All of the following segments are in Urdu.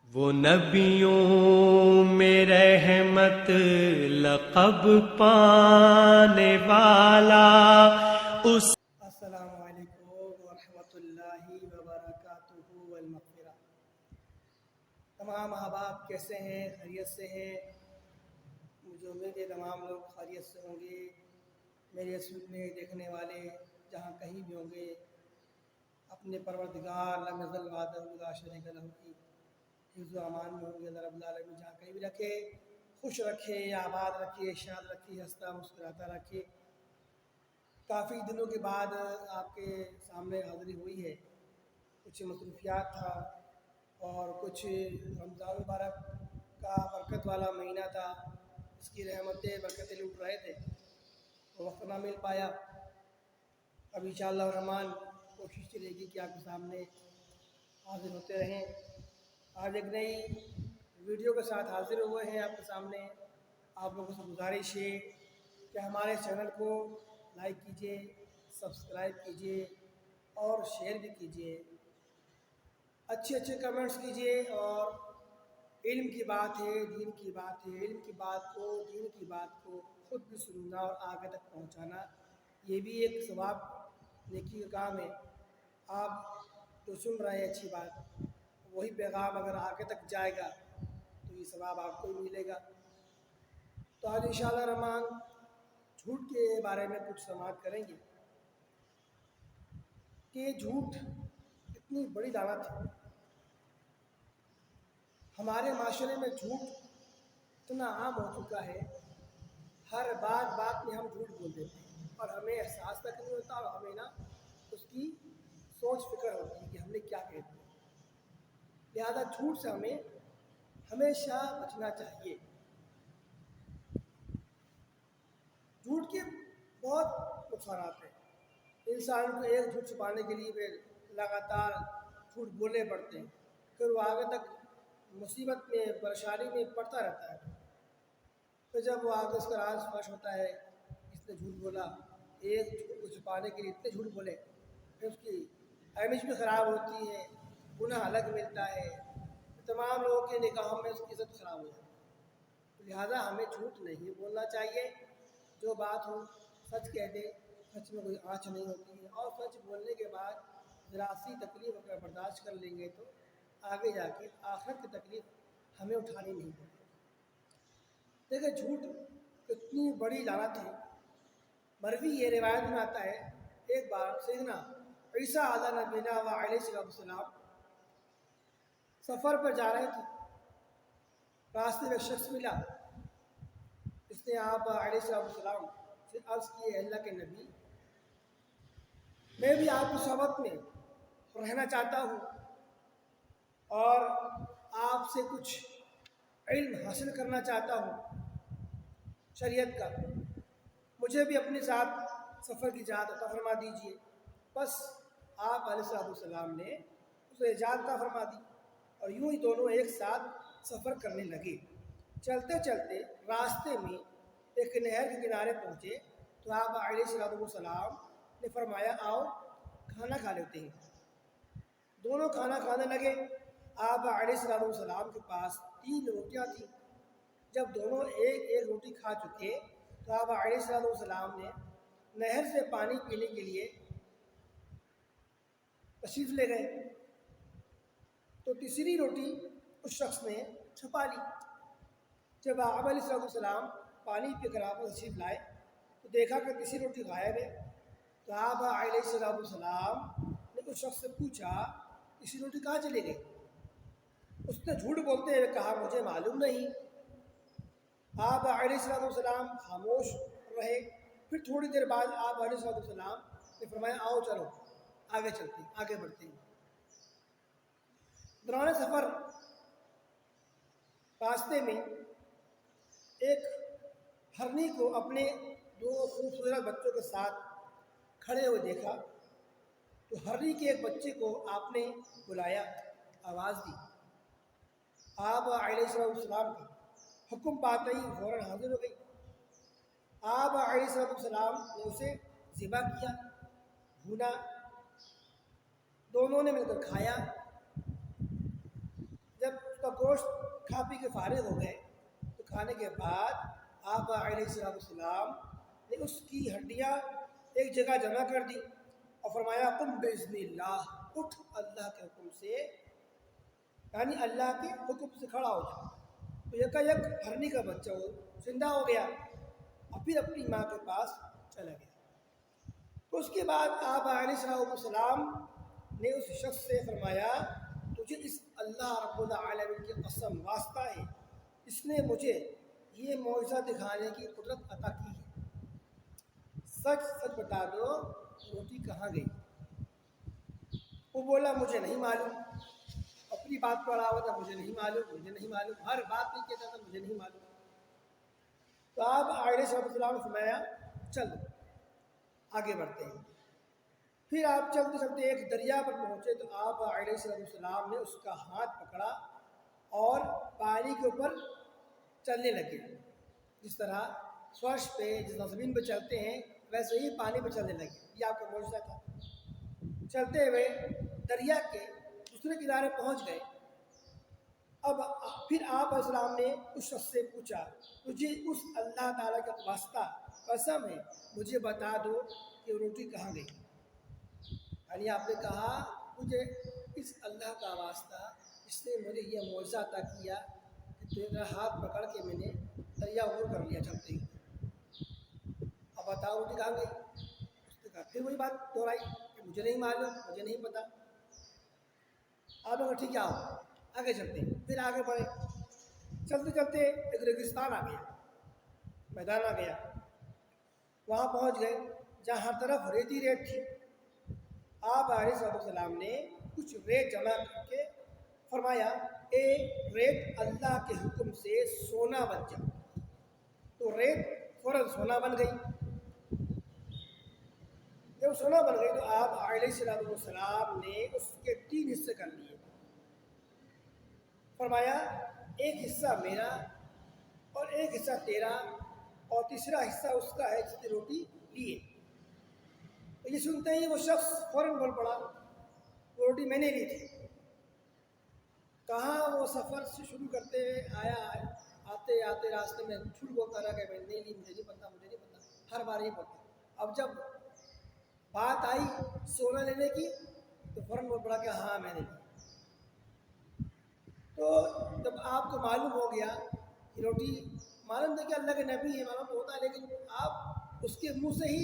وہ نبیوں میں رحمت لقب پانے والا اس السلام علیکم ورحمۃ اللہ وبرکاتہ والمغفرہ۔ تمام احباب کیسے ہیں؟ خیریت سے ہیں؟ مجھے امید ہے تمام لوگ خیریت سے ہوں گے۔ میرے سننے دیکھنے والے جہاں کہیں بھی ہوں گے، اپنے پروردگار لم یزل وحدہ لا شریک لہ کی حفظ و امان میں ہوں گے۔ اللہ رب العالمین جہاں کہیں بھی رکھے، خوش رکھے، آباد رکھے، شاد رکھے، ہنستا مسکراتا رکھے۔ کافی دنوں کے بعد آپ کے سامنے حاضری ہوئی ہے۔ کچھ مصروفیات تھا اور کچھ رمضان مبارک کا برکت والا مہینہ تھا، اس کی رحمتیں برکتیں لوٹ رہے تھے، تو وقت نہ مل پایا۔ اب انشاءاللہ الرحمن کوشش چلے گی کہ آپ کے سامنے حاضر ہوتے رہیں۔ آج ایک نئی ویڈیو کے ساتھ حاضر ہوئے ہیں آپ کے سامنے۔ آپ لوگوں سے گزارش ہے کہ ہمارے چینل کو لائک کیجیے، سبسکرائب کیجیے اور شیئر بھی کیجیے، اچھے کمنٹس کیجیے۔ اور علم کی بات ہے، دین کی بات ہے، علم کی بات کو، دین کی بات کو خود بھی سننا اور آگے تک پہنچانا، یہ بھی ایک ثواب نیکی کا کام ہے۔ آپ جو سن رہے ہیں اچھی بات، وہی پیغام اگر آگے تک جائے گا تو یہ ثواب آپ کو بھی ملے گا۔ تو آج انشاءاللہ الرحمن جھوٹ کے بارے میں کچھ سماعت کریں گے کہ جھوٹ اتنی بڑی لعنت ہے۔ ہمارے معاشرے میں جھوٹ اتنا عام ہو چکا ہے، ہر بات میں ہم جھوٹ بول دیتے ہیں اور ہمیں احساس تک نہیں ہوتا، اور ہمیں نا اس کی سوچ فکر ہوتی ہے کہ ہم نے کیا کہہ دیا۔ لہذا جھوٹ سے ہمیں ہمیشہ بچنا چاہیے۔ جھوٹ کے بہت نقصانات ہیں۔ انسان کو ایک جھوٹ چھپانے کے لیے پھر لگاتار جھوٹ بولنے پڑتے ہیں، پھر وہ آگے تک مصیبت میں، پریشانی میں پڑتا رہتا ہے۔ پھر جب وہ آگے اس کا راز فاش ہوتا ہے، اس نے جھوٹ بولا، ایک جھوٹ کو چھپانے کے لیے اتنے جھوٹ بولے، پھر اس کی امیج بھی خراب ہوتی ہے، گناہ الگ ملتا ہے، تمام لوگوں کے نگاہوں میں اس کی عزت خراب ہو جاتی ہے۔ لہٰذا ہمیں جھوٹ نہیں بولنا چاہیے، جو بات ہو سچ کہہ دے، سچ میں کوئی آنچ نہیں ہوتی ہے، اور سچ بولنے کے بعد ذرا سی تکلیف اگر برداشت کر لیں گے تو آگے جا کے آخرت کی تکلیف ہمیں اٹھانی نہیں پڑے۔ دیکھیں جھوٹ اتنی بڑی لعنت ہے۔ مروی یہ روایت میں آتا ہے، ایک بار سیدنا عیسیٰ علیہ نبینا و علیہ السلام سفر پر جا رہے تھے۔ راستے میں شخص ملا، اس نے آپ علیہ السلام سے عرض کی، ہے اللہ کے نبی، میں بھی آپ کی صحبت میں رہنا چاہتا ہوں اور آپ سے کچھ علم حاصل کرنا چاہتا ہوں شریعت کا، مجھے بھی اپنے ساتھ سفر کی اجازت عطا فرما دیجیے۔ بس آپ علیہ السلام نے اسے اجازت عطا فرما دی اور یوں ہی دونوں ایک ساتھ سفر کرنے لگے۔ چلتے چلتے راستے میں ایک نہر کے کنارے پہنچے تو آپ علیہ السلام نے فرمایا، آؤ کھانا کھا لیتے ہیں۔ دونوں کھانا کھانے لگے۔ آپ علیہ السلام کے پاس 3 روٹیاں تھیں۔ جب دونوں ایک ایک روٹی کھا چکے تو آپ علیہ السلام نے نہر سے پانی پینے کے لیے تشریف لے گئے، تو تیسری روٹی اس شخص نے چھپا لی۔ جب آپ علیہ السلام پانی پی کر آپ تشریف لائے تو دیکھا کہ تیسری روٹی غائب ہے۔ تو آپ علیہ السلام نے اس شخص سے پوچھا، تیسری روٹی کہاں چلی گئی؟ اس نے جھوٹ بولتے ہوئے کہا، مجھے معلوم نہیں۔ آپ علیہ السلام خاموش رہے۔ پھر تھوڑی دیر بعد آپ علیہ السلام نے فرمایا، آؤ چلو آگے چلتے ہیں، آگے بڑھتے ہیں۔ دوران سفر راستے میں ایک ہرنی کو اپنے 2 خوبصورت بچوں کے ساتھ کھڑے ہوئے دیکھا، تو ہرنی کے ایک بچے کو آپ نے بلایا، آواز دی۔ آپ علیہ السلام کا حکم پاتے ہی فوراً حاضر ہو گئی۔ آپ علیہ السلام نے اسے ذبح کیا، بھونا، دونوں نے مل کر کھایا۔ جب اس کا گوشت کھا پی کے فارغ ہو گئے تو کھانے کے بعد آپ علیہ السلام نے اس کی ہڈیاں ایک جگہ جمع کر دی اور فرمایا قم بإذن اللہ، اٹھ اللہ کے حکم سے، یعنی اللہ کے حکم سے کھڑا ہو جا۔ تو یکا یک ہرنی کا بچہ وہ زندہ ہو گیا اور پھر اپنی ماں کے پاس چلا گیا۔ تو اس کے بعد آپ علیہ السلام نے اس شخص سے فرمایا تجھے اس اللہ رب العالمین کی قسم واسطہ ہے، اس نے مجھے یہ معجزہ دکھانے کی قدرت عطا کی ہے، سچ سچ بتا دو روٹی کہاں گئی؟ وہ بولا مجھے نہیں معلوم، اپنی بات پر آ تھا، مجھے نہیں معلوم، ہر بات نہیں کہتا تھا مجھے نہیں معلوم۔ تو آپ علیہ السلام نے فرمایا چل آگے بڑھتے ہیں۔ پھر آپ چلتے چلتے ایک دریا پر پہنچے تو آپ علیہ السلام نے اس کا ہاتھ پکڑا اور پانی کے اوپر چلنے لگے، جس طرح فرش پہ جس طرح زمین پہ چلتے ہیں ویسے ہی پانی پہ چلنے لگے۔ یہ آپ کا معجزہ تھا۔ چلتے ہوئے دریا کے دوسرے کنارے پہنچ گئے۔ اب پھر آپ علیہ السلام نے اس شخص سے پوچھا تجھے اس اللہ تعالیٰ کا واسطہ قسم ہے مجھے بتا دو کہ روٹی کہاں گئی؟ یعنی آپ نے کہا مجھے اس اللہ کا واسطہ اس نے مجھے یہ معجزہ عطا کیا کہ تیرا ہاتھ پکڑ کے میں نے دریا عبور کر لیا چلتے ہی، اب بتاؤ روٹی کہاں گئی؟ اس نے کہا پھر وہی بات دہرائی کہ مجھے نہیں معلوم، مجھے نہیں پتا۔ آپ نے کہا ٹھیک ہے آؤ آگے چلتے ہیں۔ پھر آگے بڑھے، چلتے چلتے ایک ریگستان آ گیا، میدان آ گیا، وہاں پہنچ گئے جہاں ہر طرف ریت ہی ریت تھی۔ آپ علیہ السلام نے کچھ ریت جمع کر کے فرمایا اے ریت اللہ کے حکم سے سونا بن جا۔ تو ریت فوراً سونا بن گئی۔ جب سونا بن گئی تو آپ علیہ السلام نے اس کے 3 حصے کر لیے، فرمایا ایک حصہ میرا اور ایک حصہ تیرا اور تیسرا حصہ اس کا ہے جس نے روٹی لی ہے۔ تو یہ سنتے ہی وہ شخص فوراً بول پڑا وہ روٹی میں نے لی تھی۔ کہاں وہ سفر سے شروع کرتے ہوئے آیا، آتے آتے راستے میں جھوٹ بولتا رہا کہ میں نہیں لی، مجھے نہیں پتا، ہر بار ہی بولتا۔ اب جب بات آئی سونا لینے کی تو فوراً بول پڑا کہ ہاں میں نے لی۔ تو جب آپ کو معلوم ہو گیا کہ روٹی، معلوم تھا کہ اللہ کے نبی ہے، معلوم ہوتا ہے، لیکن آپ اس کے منہ سے ہی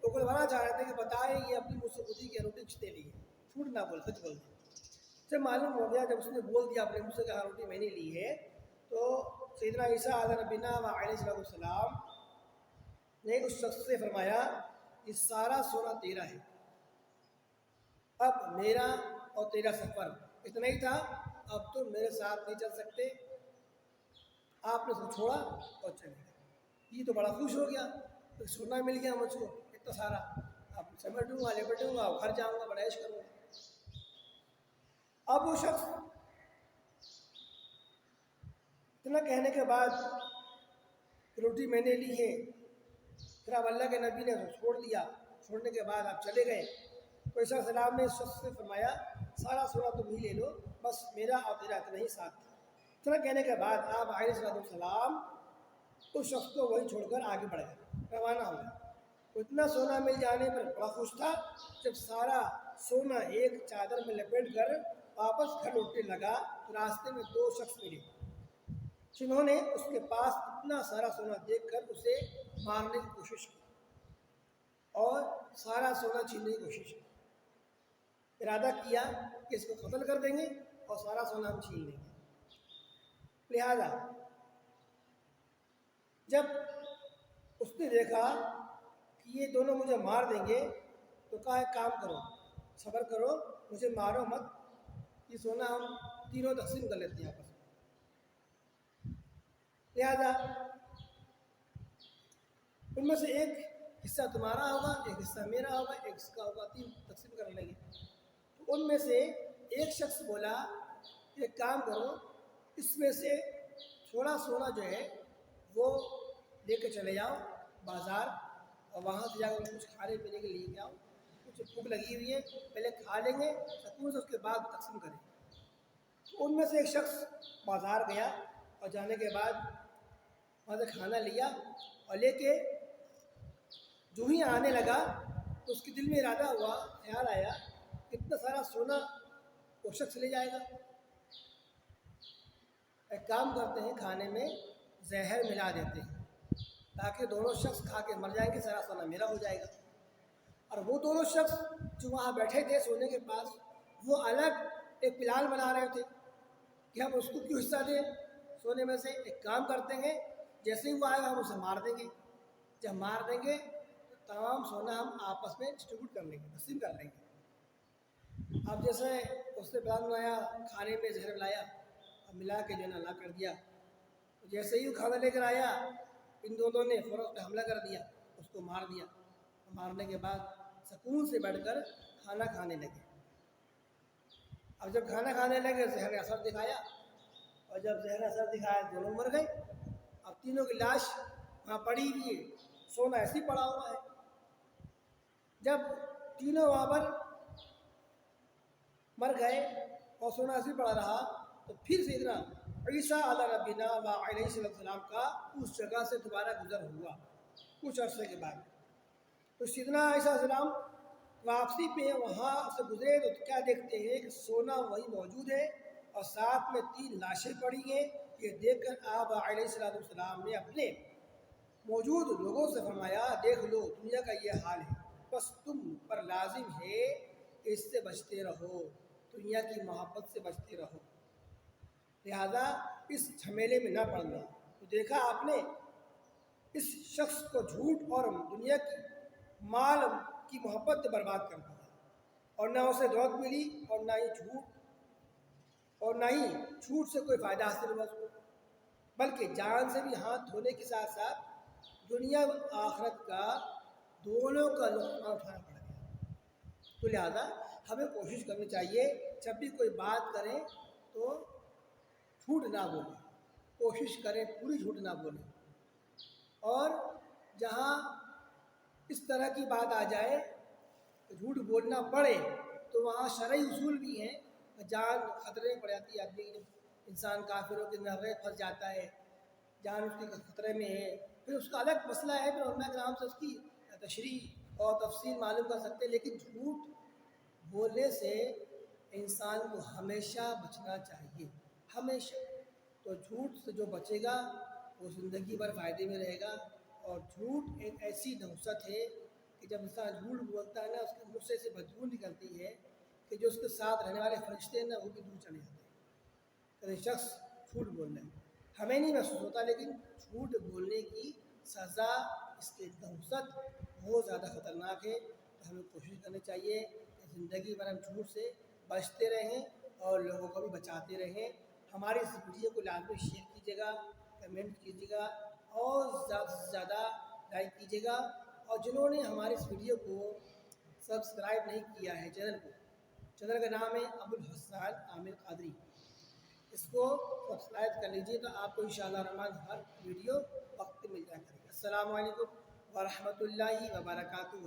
اگلوانا چاہ رہے تھے کہ بتائیں یہ اپنی منہ سے خودی کی روٹی کس نے لی ہے، جھوٹ نہ بول، سچ بول دیں۔ جب معلوم ہو گیا، جب اس نے بول دیا اپنے منہ سے کہ ہاں روٹی میں نے لی ہے، تو سیدنا عیسیٰ علیہ نبینا و علیہ السلام نے اس شخص سے فرمایا کہ سارا سونا تیرا ہے، اب میرا اور تیرا سفر اتنا ہی تھا، اب تم میرے ساتھ نہیں چل سکتے۔ آپ نے اس کو چھوڑا اور چلے گئے۔ یہ تو بڑا خوش ہو گیا، سونا مل گیا مجھ کو اتنا سارا، اب سمیٹوں گا، لپٹوں گا، گھر جاؤں گا، بڑا عیش کروں گا۔ اب وہ شخص اتنا کہنے کے بعد روٹی میں نے لی ہے، پھر اب اللہ کے نبی نے چھوڑ دیا، چھوڑنے کے بعد آپ چلے گئے۔ تو عیسیٰ علیہ السلام نے اس شخص سے فرمایا سارا سونا تم ہی لے لو، بس میرا اور تیرا اتنا ہی ساتھ تھا۔ اتنا کہنے کے بعد آپ علیہ السلام اس شخص کو وہیں چھوڑ کر آگے بڑھ گئے، روانہ ہو گئے۔ اتنا سونا مل جانے پر بڑا خوش تھا، جب سارا سونا ایک چادر میں لپیٹ کر واپس گھر لوٹنے لگا تو راستے میں 2 شخص ملے جنہوں نے اس کے پاس اتنا سارا سونا دیکھ کر اسے مارنے کی کوشش کی اور سارا سونا چھیننے کی کوشش کی۔ ارادہ کیا کہ اس کو قتل کر دیں گے اور سارا سونا ہم چھین لیں گے۔ لہذا جب اس نے دیکھا کہ یہ دونوں مجھے مار دیں گے تو کہا ایک کام کرو، صبر کرو، مجھے مارو مت، یہ سونا ہم تینوں تقسیم کر لیتے ہیں آپس میں۔ لہذا ان میں سے ایک حصہ تمہارا ہوگا، ایک حصہ میرا ہوگا، ایک اس کا ہوگا، 3 تقسیم کر لیں گے۔ تو ان میں سے ایک شخص بولا ایک کام کرو، اس میں سے تھوڑا سونا جو ہے وہ لے کے چلے جاؤ بازار اور وہاں سے جا کر کچھ کھانے پینے کے لیے لے آؤ، کچھ بھوک لگی ہوئی ہے، پہلے کھا لیں گے سکون سے، اس کے بعد تقسیم کریں۔ تو ان میں سے ایک شخص بازار گیا اور جانے کے بعد وہاں سے کھانا لیا اور لے کے جو ہی آنے لگا تو اس کے دل میں ارادہ ہوا، خیال آیا، اتنا سارا سونا وہ شخص لے جائے گا، ایک کام کرتے ہیں، کھانے میں زہر ملا دیتے ہیں تاکہ دونوں شخص کھا کے مر جائیں گے، سارا سونا میرا ہو جائے گا۔ اور وہ دونوں شخص جو وہاں بیٹھے تھے سونے کے پاس، وہ الگ ایک پلان بنا رہے تھے کہ ہم اس کو کیوں حصہ دیں سونے میں سے، ایک کام کرتے ہیں، جیسے ہی وہ آئے گا ہم اسے مار دیں گے، جب مار دیں گے تو تمام سونا ہم آپس میں ڈسٹریبیوٹ کر لیں گے، تقسیم کر لیں گے۔ اب جیسے اس نے پلان بنایا، کھانے میں زہر ملایا اور ملا کے جو ہے نا لا کر دیا، جیسے ہی وہ کھانا لے کر آیا ان دونوں نے فوراً پہ حملہ کر دیا، اس کو مار دیا۔ مارنے کے بعد سکون سے بیٹھ کر کھانا کھانے لگے۔ اب جب کھانا کھانے لگے زہر نے اثر دکھایا، اور جب زہر نے اثر دکھایا دونوں مر گئے۔ اب تینوں کی لاش وہاں پڑی ہوئی ہے، سونا ایسے ہی پڑا ہوا ہے۔ جب تینوں وہاں پر مر گئے اور سونا ایسے ہی پڑا رہا تو پھر سیدنا عیسیٰ علیہ نبینا و علیہ السلام کا اس جگہ سے دوبارہ گزر ہوا کچھ عرصے کے بعد۔ تو سیدنا عیسیٰ علیہ السلام واپسی پہ وہاں سے گزرے تو کیا دیکھتے ہیں کہ سونا وہی موجود ہے اور ساتھ میں 3 لاشیں پڑی ہیں۔ یہ دیکھ کر آپ علیہ السلام نے اپنے موجود لوگوں سے فرمایا، دیکھ لو دنیا کا یہ حال ہے، بس تم پر لازم ہے کہ اس سے بچتے رہو، دنیا کی محبت سے بچتے رہو، لہذا اس جھمیلے میں نہ پڑنا۔ تو دیکھا آپ نے اس شخص کو جھوٹ اور دنیا کی مال کی محبت برباد کر دیا، اور نہ اسے دولت ملی اور نہ ہی جھوٹ سے کوئی فائدہ حاصل ہوا اس کو، بلکہ جان سے بھی ہاتھ دھونے کے ساتھ ساتھ دنیا و آخرت کا دونوں کا نقصان اٹھانا پڑ گیا۔ تو لہذا ہمیں کوشش کرنی چاہیے جب بھی کوئی بات کریں تو جھوٹ نہ بولیں، کوشش کریں پوری جھوٹ نہ بولیں، اور جہاں اس طرح کی بات آ جائے کہ جھوٹ بولنا پڑے تو وہاں شرعی اصول بھی ہیں، جان خطرے میں پڑ جاتی ہے، آدمی جب انسان کافروں کے نرے پھنس جاتا ہے، جان اس کی خطرے میں ہے، پھر اس کا الگ مسئلہ ہے، پھر علماء کرام سے اس کی تشریح اور تفصیل معلوم کر سکتے ہیں، لیکن جھوٹ بولنے سے انسان کو ہمیشہ بچنا چاہیے، ہمیشہ۔ تو جھوٹ سے جو بچے گا وہ زندگی بھر فائدے میں رہے گا۔ اور جھوٹ ایک ایسی نحوست ہے کہ جب انسان جھوٹ بولتا ہے نا، اس کے غصے سے بدبو نکلتی ہے کہ جو اس کے ساتھ رہنے والے فرشتے ہیں نا وہ بھی دور چلے جاتے ہیں کہ شخص جھوٹ بول رہا ہے۔ ہمیں نہیں محسوس ہوتا، لیکن جھوٹ بولنے کی سزا، اس کی نحوست بہت زیادہ خطرناک ہے۔ تو ہمیں کوشش کرنی چاہیے کہ زندگی بھر ہم جھوٹ سے بچتے رہیں اور لوگوں کو بھی بچاتے رہیں۔ ہماری اس ویڈیو کو لازمی شیئر کیجیے گا، کمنٹ کیجیے گا اور زیادہ سے زیادہ لائک کیجیے گا۔ اور جنہوں نے ہماری اس ویڈیو کو سبسکرائب نہیں کیا ہے چینل کا نام ہے ابوالحسان عامر قادری، اس کو سبسکرائب کر لیجیے تو آپ کو انشاءاللہ الرحمن ہر ویڈیو وقت مل جائے گا۔ السلام علیکم ورحمۃ اللہ وبرکاتہ۔